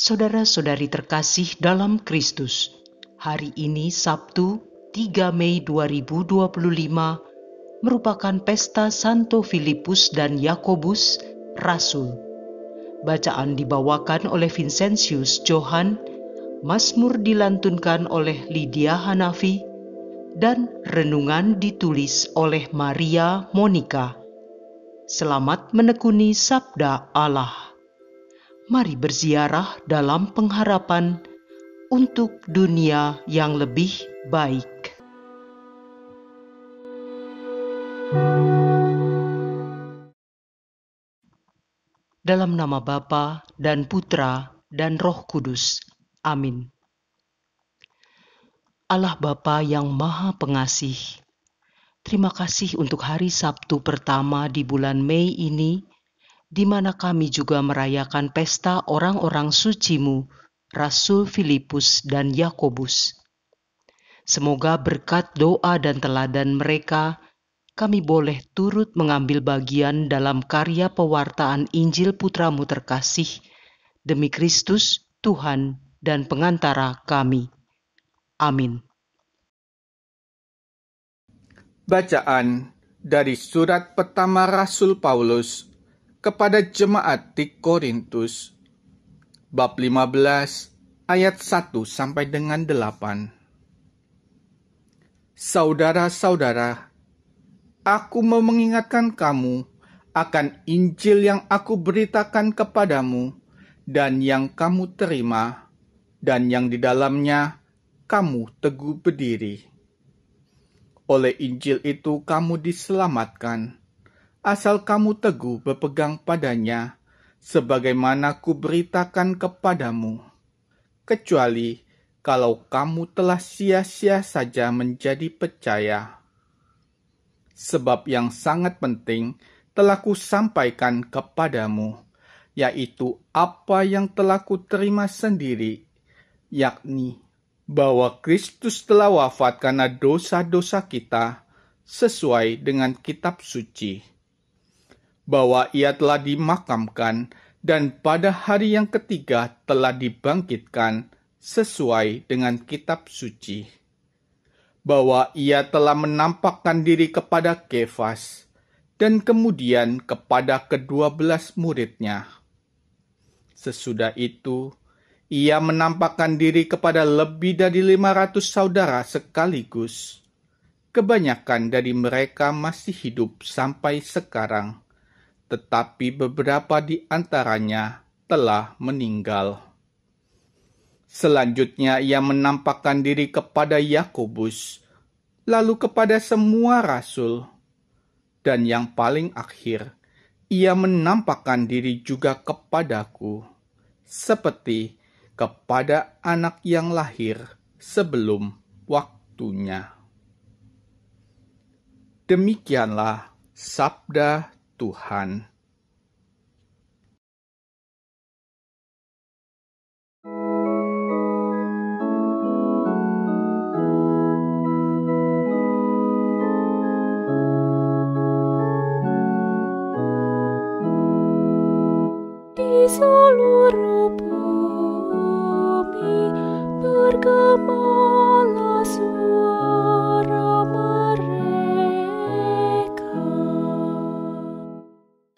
Saudara-saudari terkasih dalam Kristus, hari ini Sabtu 3 Mei 2025 merupakan pesta Santo Filipus dan Yakobus, Rasul. Bacaan dibawakan oleh Vincentius Johan, Mazmur dilantunkan oleh Lydia Hanafi, dan renungan ditulis oleh Maria Monica. Selamat menekuni Sabda Allah. Mari berziarah dalam pengharapan untuk dunia yang lebih baik. Dalam nama Bapa dan Putra dan Roh Kudus. Amin. Allah Bapa yang Maha Pengasih, terima kasih untuk hari Sabtu pertama di bulan Mei ini, di mana kami juga merayakan pesta orang-orang suci-Mu, Rasul Filipus dan Yakobus. Semoga berkat doa dan teladan mereka, kami boleh turut mengambil bagian dalam karya pewartaan Injil Putra-Mu terkasih, demi Kristus, Tuhan dan pengantara kami. Amin. Bacaan dari surat pertama Rasul Paulus kepada jemaat di Korintus, bab 15 ayat 1 sampai dengan 8. Saudara-saudara, aku mau mengingatkan kamu akan Injil yang aku beritakan kepadamu dan yang kamu terima, dan yang di dalamnya kamu teguh berdiri. Oleh Injil itu kamu diselamatkan, asal kamu teguh berpegang padanya, sebagaimana kuberitakan kepadamu. Kecuali kalau kamu telah sia-sia saja menjadi percaya. Sebab yang sangat penting telah kusampaikan kepadamu, yaitu apa yang telah kuterima sendiri, yakni bahwa Kristus telah wafat karena dosa-dosa kita sesuai dengan kitab suci, bahwa ia telah dimakamkan dan pada hari yang ketiga telah dibangkitkan sesuai dengan kitab suci, bahwa ia telah menampakkan diri kepada Kefas dan kemudian kepada ke-12 muridnya. Sesudah itu, ia menampakkan diri kepada lebih dari 500 saudara sekaligus. Kebanyakan dari mereka masih hidup sampai sekarang, tetapi beberapa di antaranya telah meninggal. Selanjutnya ia menampakkan diri kepada Yakobus, lalu kepada semua rasul, dan yang paling akhir, ia menampakkan diri juga kepadaku, seperti kepada anak yang lahir sebelum waktunya. Demikianlah sabda Tuhan. Di seluruh bumi bergemalah suara mereka.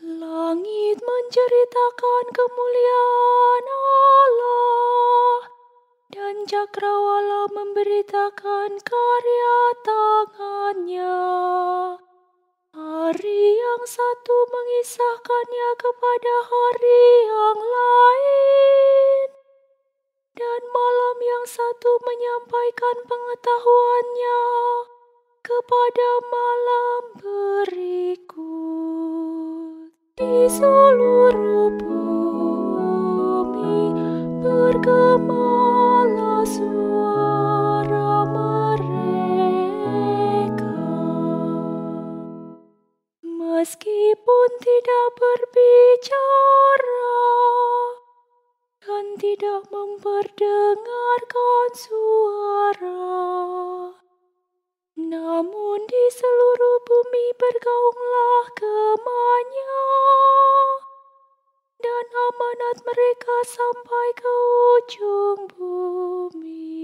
Langit menceritakan kemuliaan Allah, dan cakrawala memberitakan karya tangannya. Hari yang satu mengisahkannya kepada hari yang lain, dan malam yang satu menyampaikan pengetahuannya kepada malam berikut. Di seluruh bumi bergemalah suara mereka. Meskipun tidak berbicara dan tidak memperdengarkan suara, namun di seluruh bumi bergaunglah gemanya. dan amanat mereka sampai ke ujung bumi.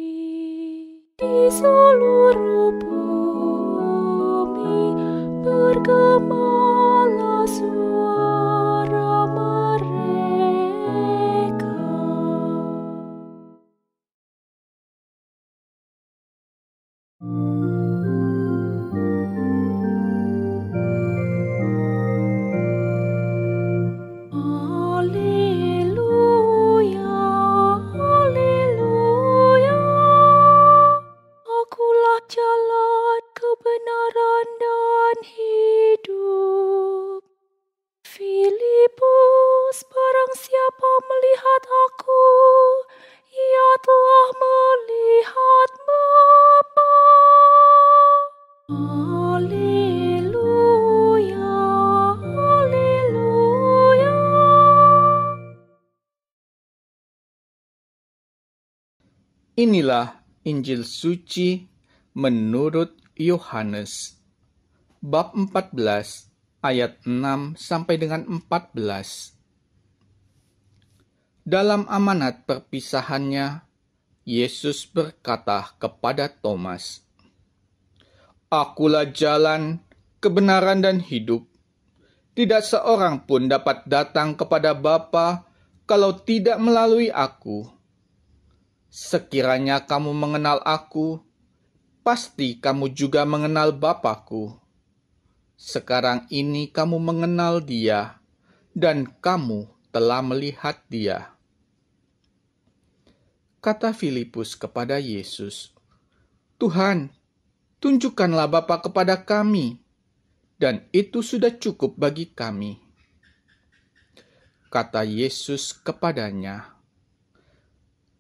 Di seluruh bumi bergemalah suara mereka. Haleluya, haleluya. Akulah jalan, kebenaran dan hidup. Filipus, barang siapa melihat aku, ia telah melihat Bapa. Haleluya, haleluya. Inilah Injil suci menurut Yohanes, bab 14, ayat 6 sampai dengan 14. Dalam amanat perpisahannya, Yesus berkata kepada Thomas, "Akulah jalan, kebenaran dan hidup. Tidak seorang pun dapat datang kepada Bapa kalau tidak melalui aku. Sekiranya kamu mengenal aku, pasti kamu juga mengenal Bapa-Ku. Sekarang ini kamu mengenal Dia, dan kamu telah melihat Dia." Kata Filipus kepada Yesus, "Tuhan, tunjukkanlah Bapa kepada kami, dan itu sudah cukup bagi kami." Kata Yesus kepadanya,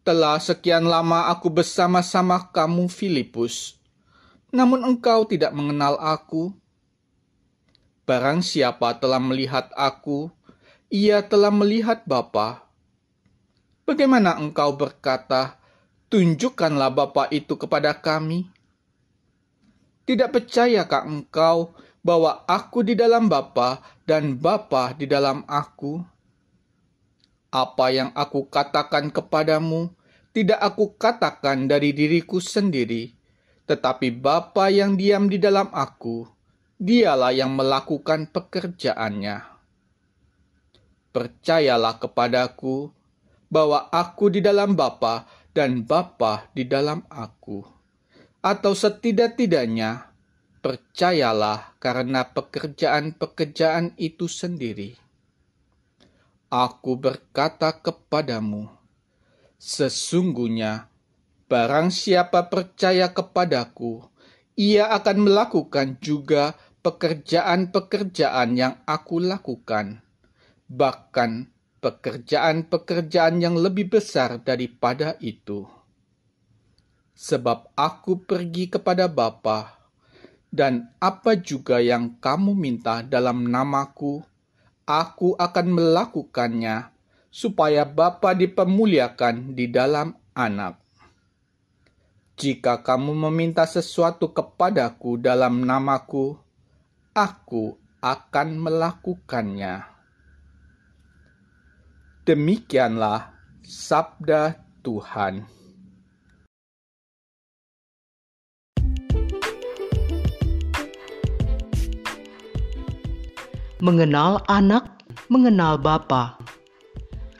"Telah sekian lama aku bersama-sama kamu, Filipus, namun engkau tidak mengenal aku. Barang siapa telah melihat aku, ia telah melihat Bapa. Bagaimana engkau berkata, 'Tunjukkanlah Bapa itu kepada kami'? Tidak percayakah engkau bahwa aku di dalam Bapa dan Bapa di dalam aku? Apa yang aku katakan kepadamu, tidak aku katakan dari diriku sendiri, tetapi Bapa yang diam di dalam aku, Dialah yang melakukan pekerjaannya. Percayalah kepadaku bahwa aku di dalam Bapa dan Bapa di dalam aku. Atau setidak-tidaknya, percayalah karena pekerjaan-pekerjaan itu sendiri. Aku berkata kepadamu, sesungguhnya barang siapa percaya kepadaku, ia akan melakukan juga pekerjaan-pekerjaan yang aku lakukan, bahkan pekerjaan-pekerjaan yang lebih besar daripada itu. Sebab aku pergi kepada Bapa, dan apa juga yang kamu minta dalam namaku, aku akan melakukannya, supaya Bapa dipermuliakan di dalam Anak. Jika kamu meminta sesuatu kepadaku dalam namaku, aku akan melakukannya." Demikianlah sabda Tuhan. Mengenal anak, mengenal Bapa.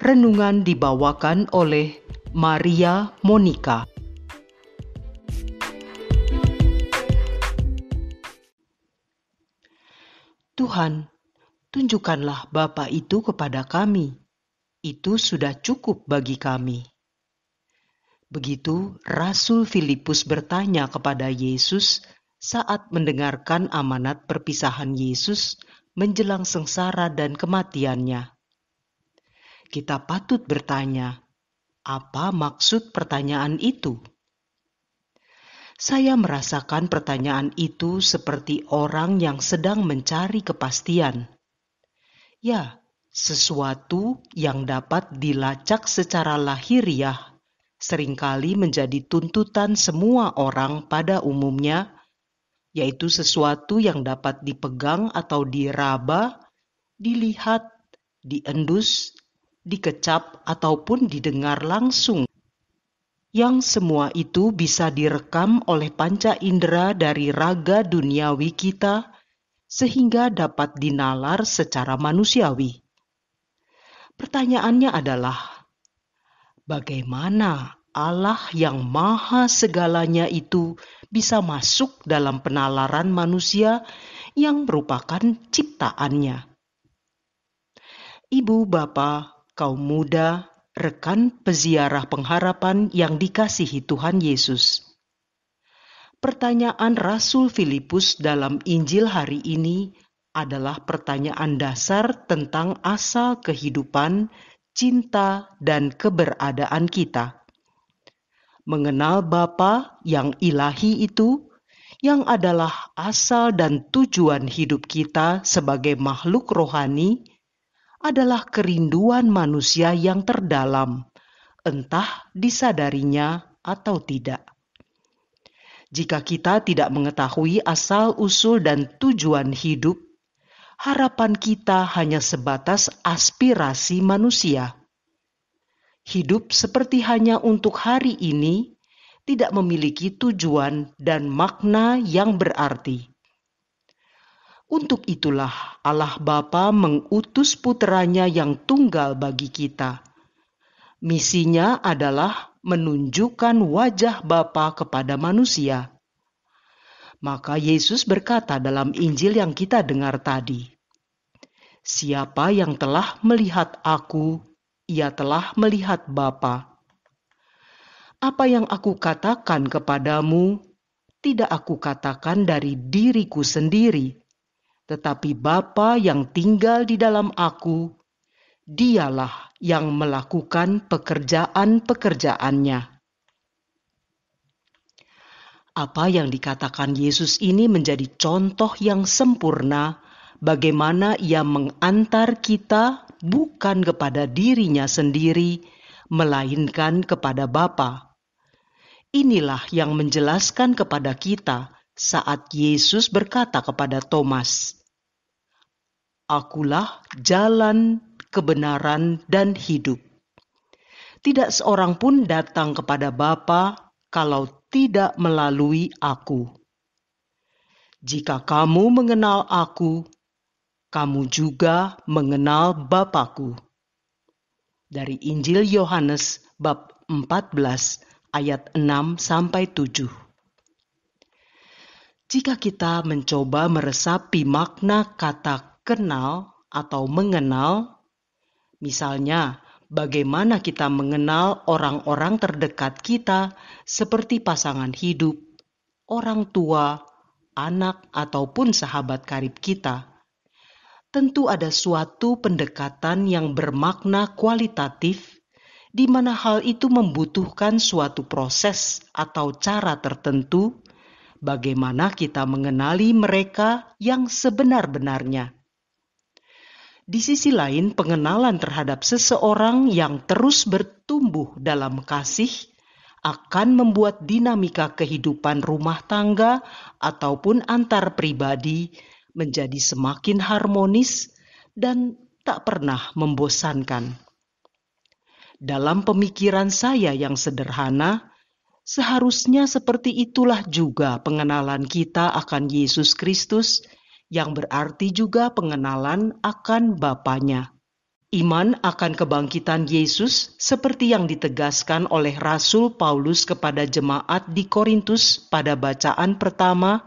Renungan dibawakan oleh Maria Monica. Tuhan, tunjukkanlah Bapa itu kepada kami. Itu sudah cukup bagi kami. Begitu Rasul Filipus bertanya kepada Yesus saat mendengarkan amanat perpisahan Yesus menjelang sengsara dan kematiannya. Kita patut bertanya, apa maksud pertanyaan itu? Saya merasakan pertanyaan itu seperti orang yang sedang mencari kepastian. Ya, sesuatu yang dapat dilacak secara lahiriah seringkali menjadi tuntutan semua orang pada umumnya, yaitu sesuatu yang dapat dipegang atau diraba, dilihat, diendus, dikecap, ataupun didengar langsung. Yang semua itu bisa direkam oleh panca indera dari raga duniawi kita sehingga dapat dinalar secara manusiawi. Pertanyaannya adalah, bagaimana Allah yang maha segalanya itu bisa masuk dalam penalaran manusia yang merupakan ciptaannya? Ibu, Bapa, kaum muda, rekan peziarah pengharapan yang dikasihi Tuhan Yesus. Pertanyaan Rasul Filipus dalam Injil hari ini adalah pertanyaan dasar tentang asal kehidupan, cinta, dan keberadaan kita. Mengenal Bapa yang ilahi itu, yang adalah asal dan tujuan hidup kita sebagai makhluk rohani, adalah kerinduan manusia yang terdalam, entah disadarinya atau tidak. Jika kita tidak mengetahui asal-usul dan tujuan hidup, harapan kita hanya sebatas aspirasi manusia. Hidup seperti hanya untuk hari ini tidak memiliki tujuan dan makna yang berarti. Untuk itulah Allah Bapa mengutus puteranya yang tunggal bagi kita. Misinya adalah menunjukkan wajah Bapa kepada manusia. Maka Yesus berkata dalam Injil yang kita dengar tadi, "Siapa yang telah melihat Aku, ia telah melihat Bapa. Apa yang Aku katakan kepadamu, tidak Aku katakan dari diriku sendiri, tetapi Bapa yang tinggal di dalam Aku, Dialah yang melakukan pekerjaan-pekerjaannya." Apa yang dikatakan Yesus ini menjadi contoh yang sempurna bagaimana Ia mengantar kita bukan kepada dirinya sendiri, melainkan kepada Bapa. Inilah yang menjelaskan kepada kita saat Yesus berkata kepada Thomas, "Akulah jalan, kebenaran, dan hidup. Tidak seorang pun datang kepada Bapa kalau tidak melalui Aku. Jika kamu mengenal Aku, kamu juga mengenal Bapa-Ku." Dari Injil Yohanes bab 14 ayat 6-7. Jika kita mencoba meresapi makna kata kenal atau mengenal, misalnya bagaimana kita mengenal orang-orang terdekat kita seperti pasangan hidup, orang tua, anak, ataupun sahabat karib kita, tentu ada suatu pendekatan yang bermakna kualitatif di mana hal itu membutuhkan suatu proses atau cara tertentu bagaimana kita mengenali mereka yang sebenar-benarnya. Di sisi lain, pengenalan terhadap seseorang yang terus bertumbuh dalam kasih akan membuat dinamika kehidupan rumah tangga ataupun antar pribadi menjadi semakin harmonis dan tak pernah membosankan. Dalam pemikiran saya yang sederhana, seharusnya seperti itulah juga pengenalan kita akan Yesus Kristus, yang berarti juga pengenalan akan Bapanya. Iman akan kebangkitan Yesus seperti yang ditegaskan oleh Rasul Paulus kepada jemaat di Korintus pada bacaan pertama,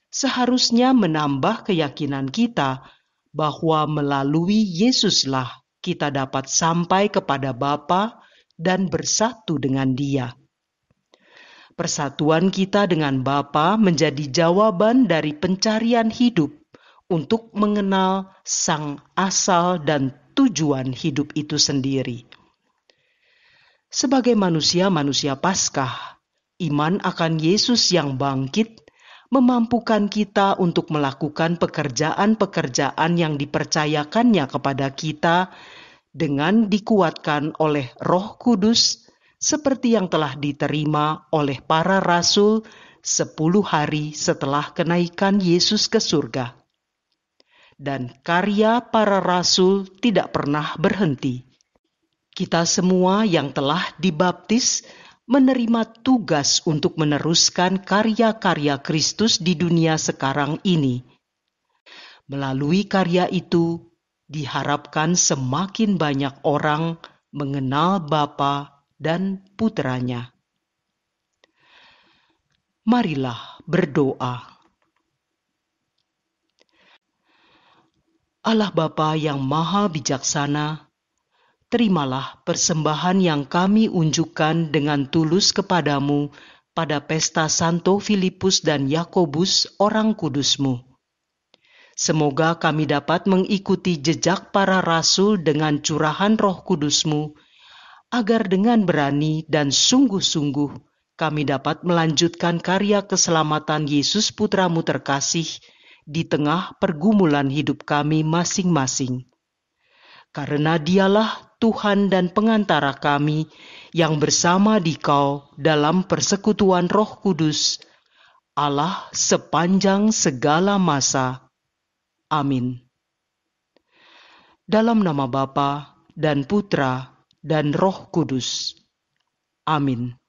seharusnya menambah keyakinan kita bahwa melalui Yesuslah kita dapat sampai kepada Bapa dan bersatu dengan Dia. Persatuan kita dengan Bapa menjadi jawaban dari pencarian hidup untuk mengenal sang asal dan tujuan hidup itu sendiri. Sebagai manusia-manusia Paskah, iman akan Yesus yang bangkit memampukan kita untuk melakukan pekerjaan-pekerjaan yang dipercayakannya kepada kita dengan dikuatkan oleh Roh Kudus seperti yang telah diterima oleh para rasul 10 hari setelah kenaikan Yesus ke surga. Dan karya para rasul tidak pernah berhenti. Kita semua yang telah dibaptis menerima tugas untuk meneruskan karya-karya Kristus di dunia sekarang ini. Melalui karya itu, diharapkan semakin banyak orang mengenal Bapa dan Putranya. Marilah berdoa. Allah Bapa yang Maha Bijaksana, terimalah persembahan yang kami unjukkan dengan tulus kepadamu pada pesta Santo Filipus dan Yakobus, orang kudus-Mu. Semoga kami dapat mengikuti jejak para rasul dengan curahan Roh Kudus-Mu, agar dengan berani dan sungguh-sungguh kami dapat melanjutkan karya keselamatan Yesus Putra-Mu terkasih di tengah pergumulan hidup kami masing-masing. Karena Dialah Tuhan dan pengantara kami yang bersama Dikau dalam persekutuan Roh Kudus, Allah sepanjang segala masa. Amin. Dalam nama Bapa dan Putra dan Roh Kudus. Amin.